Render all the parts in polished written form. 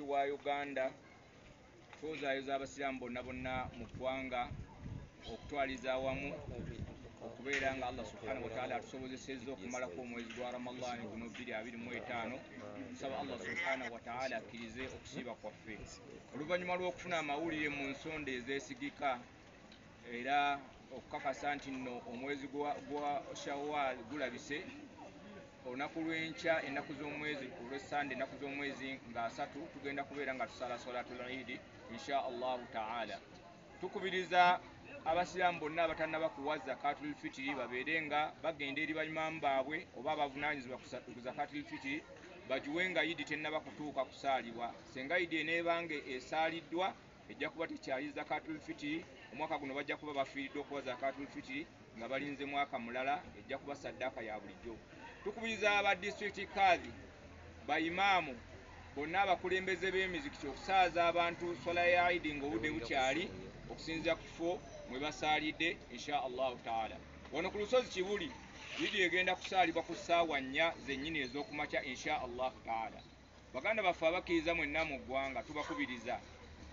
pulezidenti wa Uganda twozaayoza abasiraamu bonna mu ggwanga okutwaliza awamu okubeera nga Allah subhanahu wa ta'ala atusobozesezza okumalako omwezi gwa Ramadani guno 2025. Tusaba Allah subhanahu wa ta'ala akkirize okusiiba kwaffe oluvannyuma lw'okufuna amawulire mu nsonda ezeesigika era okukakasa nti nno omwezi gwa Shawwal gulabise. Olunaku lw'enkya ennaku z'omwezi olw'essande ennaku z'omwezi nga 3 tugenda kubeera nga tusala salatul Eid insha Allahu ta'ala. Tukubiriza abasiraamu bonna abatannaba kuwa zakatul fitiri babeere nga bagenda eri banyumaamu baabwe oba abavunaanyizibwa ku zakatul fitiri bagiwe nga Eid tennaba kutuuka kusaalibwa. Senga Eid eneebanga esaaliddwa ejja kuba tekyali zakatul fitiri. Omwaka guno bajja kuba bafiiriddwa okuwa zakatul fitiri nga balinze mwaka mulala, ejja kuba saddaaka ya bulijjo. Tukubiriza aba district kadhi bayimaamu bonna abakulembeze b'emizikiti okusaaza abantu swala ya Eid ng'obudde bukyali okusinziira ku kifo mwe basaalidde insha Allahu ta'ala. Wano ku lusozi Kibuli Eid egenda kusaalibwa ku ssaawa 4 zennyini ez'okumakya insha Allahu ta'ala. Baganda baffe abakkiriza mwenna mu ggwanga tubakubiriza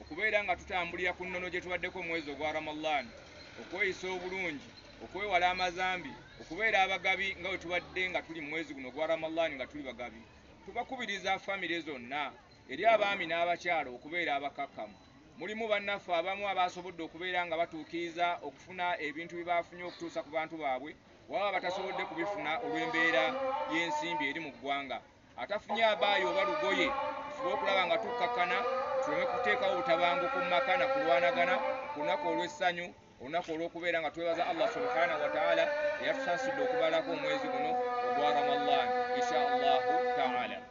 okubeera nga tutambulira ku nnono gye tubaddeko omwezi ogwa Ramadan, okweyisa obulungi, okwewala amazambi, okubeera abagabi nga bwe tubadde nga tuli mu mwezi guno gwa Ramadan nga tuli bagabi. Tubakubiriza famire zonna eri abaami n'abakyala okubeera abakakkamu. Mulimu bannaffe abamu abasobodde okubeera nga batuukiriza okufuna ebintu bye baafunye okutuusa ku bantu baabwe waba batasobodde kubifuna olw'embeera y'ensimbi eri mu ggwanga. Atafunye abaayo oba lugoye tufube okulaba nga tukkakkana tuleme kuteekawo obutabanguko mu maka na kulwanagana ku lunaku olw'essanyu, olunaku olw'okubeera nga twebaza Allah subhanahu wa ta'ala eyatusaasudde okubalako omwezi guno ogwa Ramadan insha Allahu ta'ala.